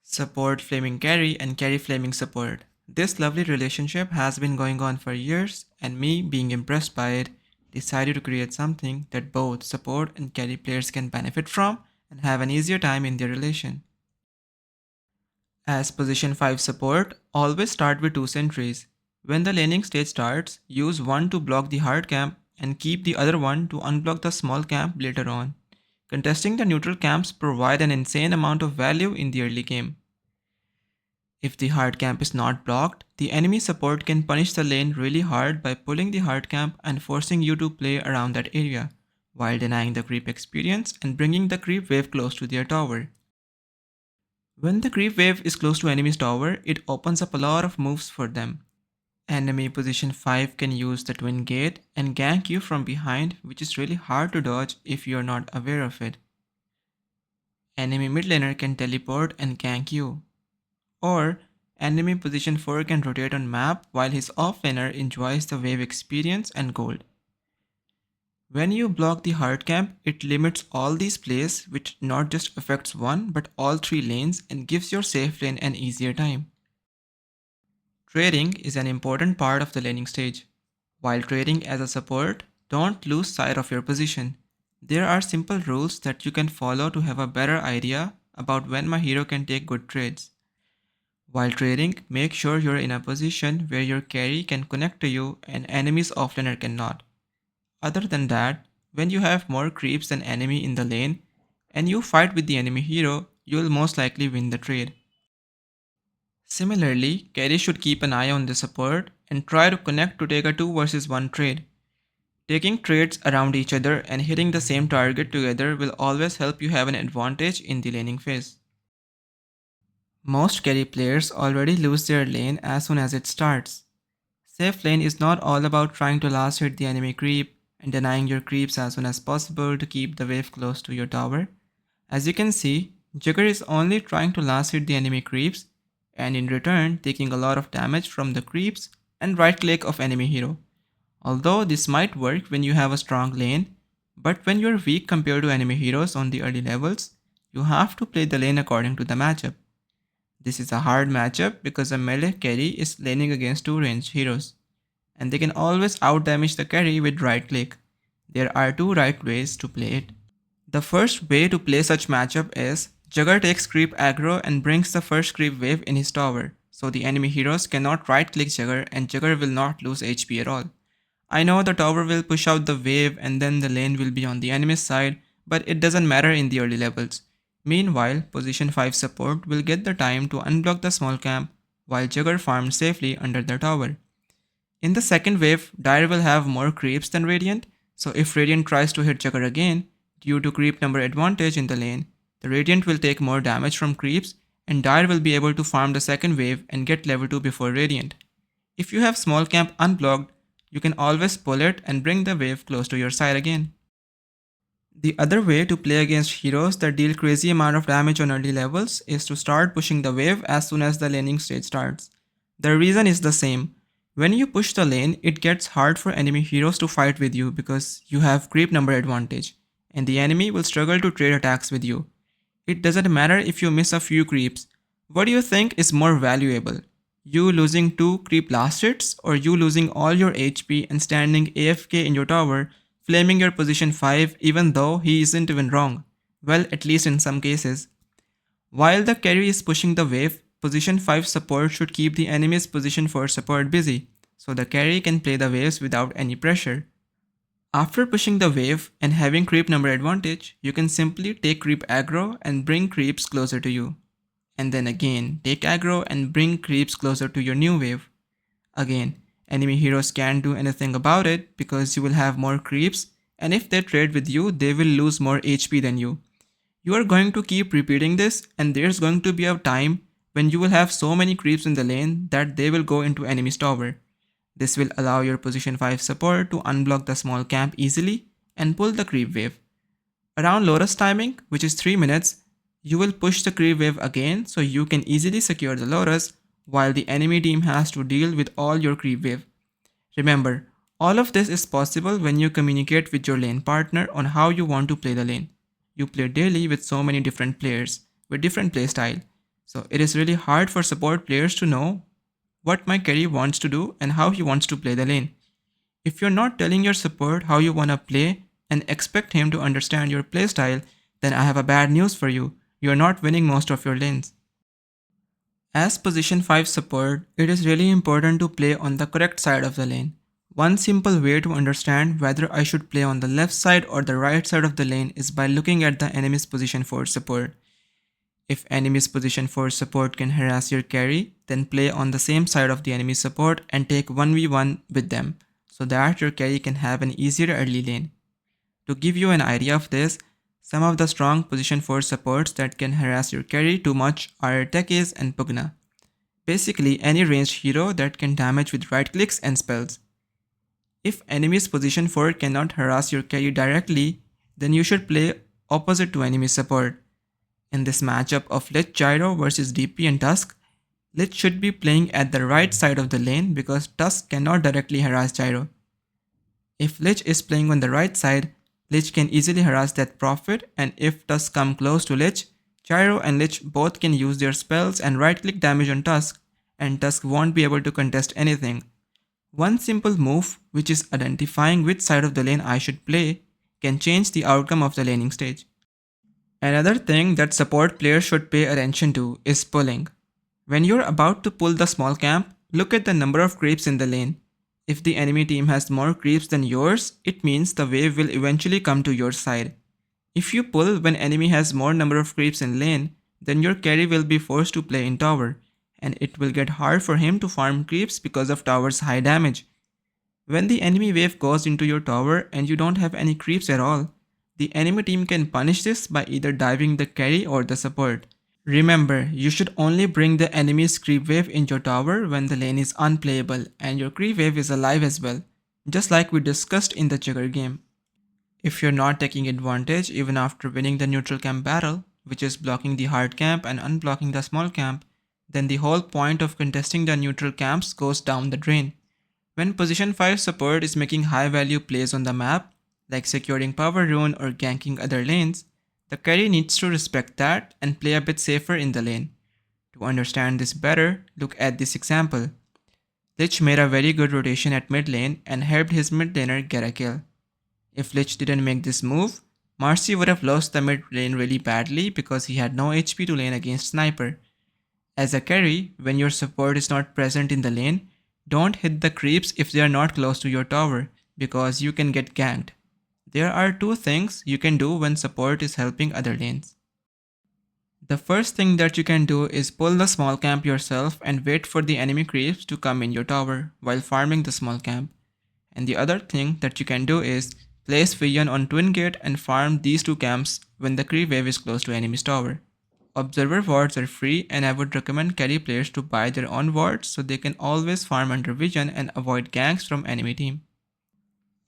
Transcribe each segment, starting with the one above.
Support flaming carry and carry flaming support. This lovely relationship has been going on for years, and me, being impressed by it, decided to create something that both support and carry players can benefit from and have an easier time in their relation. As position 5 support, always start with 2 sentries. When the laning stage starts, use one to block the hard camp and keep the other one to unblock the small camp later on. Contesting the neutral camps provide an insane amount of value in the early game. If the hard camp is not blocked, the enemy support can punish the lane really hard by pulling the hard camp and forcing you to play around that area, while denying the creep experience and bringing the creep wave close to their tower. When the creep wave is close to enemy's tower, it opens up a lot of moves for them. Enemy position 5 can use the twin gate and gank you from behind, which is really hard to dodge if you are not aware of it. Enemy mid laner can teleport and gank you. Or enemy position 4 can rotate on map while his offlaner enjoys the wave experience and gold. When you block the hard camp, it limits all these plays, which not just affects one but all 3 lanes and gives your safe lane an easier time. Trading is an important part of the laning stage. While trading as a support, don't lose sight of your position. There are simple rules that you can follow to have a better idea about when my hero can take good trades. While trading, make sure you're in a position where your carry can connect to you and enemy's offlaner cannot. Other than that, when you have more creeps than enemy in the lane and you fight with the enemy hero, you'll most likely win the trade. Similarly, carry should keep an eye on the support and try to connect to take a 2 versus 1 trade. Taking trades around each other and hitting the same target together will always help you have an advantage in the laning phase. Most carry players already lose their lane as soon as it starts. Safe lane is not all about trying to last hit the enemy creep and denying your creeps as soon as possible to keep the wave close to your tower. As you can see, Jugger is only trying to last hit the enemy creeps and in return taking a lot of damage from the creeps and right click of enemy hero. Although this might work when you have a strong lane, but when you're weak compared to enemy heroes on the early levels, you have to play the lane according to the matchup. This is a hard matchup because a melee carry is laning against 2 ranged heroes, and they can always outdamage the carry with right click. There are 2 right ways to play it. The first way to play such matchup is Jugger takes creep aggro and brings the first creep wave in his tower, so the enemy heroes cannot right click Jugger and Jugger will not lose HP at all. I know the tower will push out the wave and then the lane will be on the enemy's side, but it doesn't matter in the early levels. Meanwhile, position 5 support will get the time to unblock the small camp while Jugger farms safely under the tower. In the second wave, Dire will have more creeps than Radiant, so if Radiant tries to hit Jugger again, due to creep number advantage in the lane, the Radiant will take more damage from creeps and Dire will be able to farm the second wave and get level 2 before Radiant. If you have small camp unblocked, you can always pull it and bring the wave close to your side again. The other way to play against heroes that deal crazy amount of damage on early levels is to start pushing the wave as soon as the laning stage starts. The reason is the same. When you push the lane, it gets hard for enemy heroes to fight with you because you have creep number advantage, and the enemy will struggle to trade attacks with you. It doesn't matter if you miss a few creeps. What do you think is more valuable? You losing 2 creep last hits or you losing all your HP and standing AFK in your tower, flaming your position 5 even though he isn't even wrong? Well, at least in some cases. While the carry is pushing the wave, position 5 support should keep the enemy's position 4 support busy, so the carry can play the waves without any pressure. After pushing the wave and having creep number advantage, you can simply take creep aggro and bring creeps closer to you. And then again, take aggro and bring creeps closer to your new wave. Again, enemy heroes can't do anything about it because you will have more creeps, and if they trade with you, they will lose more HP than you. You are going to keep repeating this, and there's going to be a time when you will have so many creeps in the lane that they will go into enemy's tower. This will allow your position 5 support to unblock the small camp easily and pull the creep wave. Around Lotus timing, which is 3 minutes, you will push the creep wave again so you can easily secure the Lotus while the enemy team has to deal with all your creep wave. Remember, all of this is possible when you communicate with your lane partner on how you want to play the lane. You play daily with so many different players with different playstyle. So it is really hard for support players to know what my carry wants to do and how he wants to play the lane. If you're not telling your support how you wanna play and expect him to understand your playstyle, then I have a bad news for you. You're not winning most of your lanes. As position 5 support, it is really important to play on the correct side of the lane. One simple way to understand whether I should play on the left side or the right side of the lane is by looking at the enemy's position for support. If enemy's position for support can harass your carry, then play on the same side of the enemy support and take 1v1 with them, so that your carry can have an easier early lane. To give you an idea of this, some of the strong position 4 supports that can harass your carry too much are Tekis and Pugna. Basically any ranged hero that can damage with right clicks and spells. If enemy's position 4 cannot harass your carry directly, then you should play opposite to enemy support. In this matchup of Lich Gyro versus DP and Tusk, Lich should be playing at the right side of the lane because Tusk cannot directly harass Gyro. If Lich is playing on the right side, Lich can easily harass that Prophet, and if Tusk come close to Lich, Gyro and Lich both can use their spells and right click damage on Tusk, and Tusk won't be able to contest anything. One simple move, which is identifying which side of the lane I should play, can change the outcome of the laning stage. Another thing that support players should pay attention to is pulling. When you're about to pull the small camp, look at the number of creeps in the lane. If the enemy team has more creeps than yours, it means the wave will eventually come to your side. If you pull when enemy has more number of creeps in lane, then your carry will be forced to play in tower, and it will get hard for him to farm creeps because of tower's high damage. When the enemy wave goes into your tower and you don't have any creeps at all, the enemy team can punish this by either diving the carry or the support. Remember, you should only bring the enemy's creep wave in your tower when the lane is unplayable and your creep wave is alive as well, just like we discussed in the Jigger game. If you're not taking advantage even after winning the neutral camp battle, which is blocking the hard camp and unblocking the small camp, then the whole point of contesting the neutral camps goes down the drain. When position 5 support is making high value plays on the map, like securing power rune or ganking other lanes, the carry needs to respect that and play a bit safer in the lane. To understand this better, look at this example. Lich made a very good rotation at mid lane and helped his mid laner get a kill. If Lich didn't make this move, Marcy would have lost the mid lane really badly because he had no HP to lane against Sniper. As a carry, when your support is not present in the lane, don't hit the creeps if they are not close to your tower, because you can get ganked. There are two things you can do when support is helping other lanes. The first thing that you can do is pull the small camp yourself and wait for the enemy creeps to come in your tower while farming the small camp. And the other thing that you can do is place Vision on Twin Gate and farm these two camps when the creep wave is close to enemy's tower. Observer wards are free, and I would recommend carry players to buy their own wards so they can always farm under vision and avoid ganks from enemy team.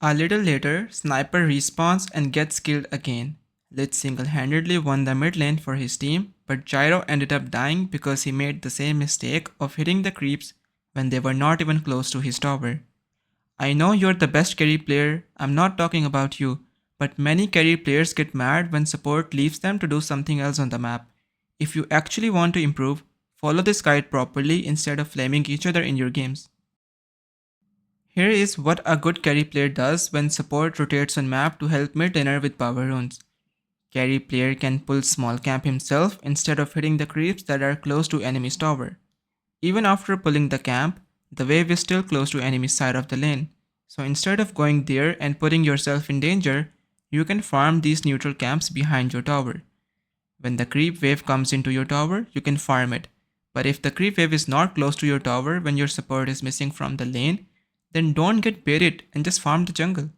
A little later, Sniper respawns and gets killed again. Lich single-handedly won the mid lane for his team, but Gyro ended up dying because he made the same mistake of hitting the creeps when they were not even close to his tower. I know you're the best carry player, I'm not talking about you, but many carry players get mad when support leaves them to do something else on the map. If you actually want to improve, follow this guide properly instead of flaming each other in your games. Here is what a good carry player does when support rotates on map to help mid laner with power runes. Carry player can pull small camp himself instead of hitting the creeps that are close to enemy's tower. Even after pulling the camp, the wave is still close to enemy's side of the lane. So instead of going there and putting yourself in danger, you can farm these neutral camps behind your tower. When the creep wave comes into your tower, you can farm it. But if the creep wave is not close to your tower when your support is missing from the lane, then don't get baited and just farm the jungle.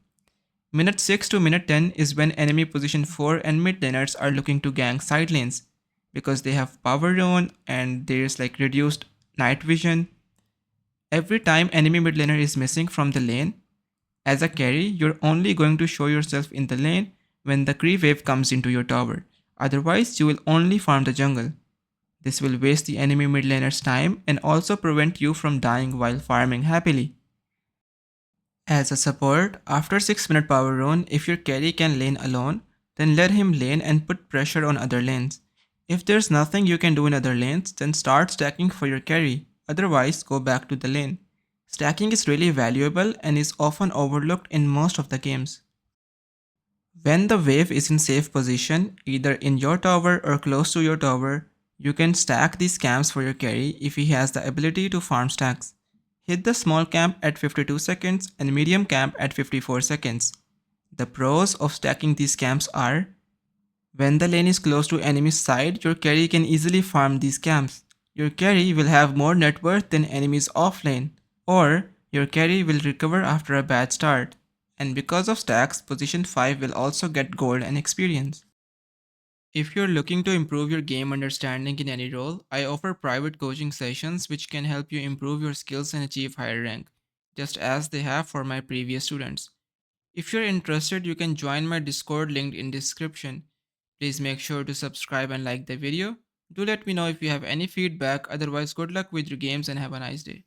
Minute 6 to minute 10 is when enemy position 4 and mid laners are looking to gank side lanes because they have power rune and there's like reduced night vision. Every time enemy mid laner is missing from the lane, as a carry, you're only going to show yourself in the lane when the creep wave comes into your tower. Otherwise, you will only farm the jungle. This will waste the enemy mid laner's time and also prevent you from dying while farming happily. As a support, after 6 minute power rune, if your carry can lane alone, then let him lane and put pressure on other lanes. If there's nothing you can do in other lanes, then start stacking for your carry, otherwise go back to the lane. Stacking is really valuable and is often overlooked in most of the games. When the wave is in safe position, either in your tower or close to your tower, you can stack these camps for your carry if he has the ability to farm stacks. Hit the small camp at 52 seconds and medium camp at 54 seconds. The pros of stacking these camps are: when the lane is close to enemy's side, your carry can easily farm these camps. Your carry will have more net worth than enemies off lane, or your carry will recover after a bad start. And because of stacks, position 5 will also get gold and experience. If you're looking to improve your game understanding in any role, I offer private coaching sessions which can help you improve your skills and achieve higher rank, just as they have for my previous students. If you're interested, you can join my Discord linked in description. Please make sure to subscribe and like the video. Do let me know if you have any feedback, otherwise good luck with your games and have a nice day.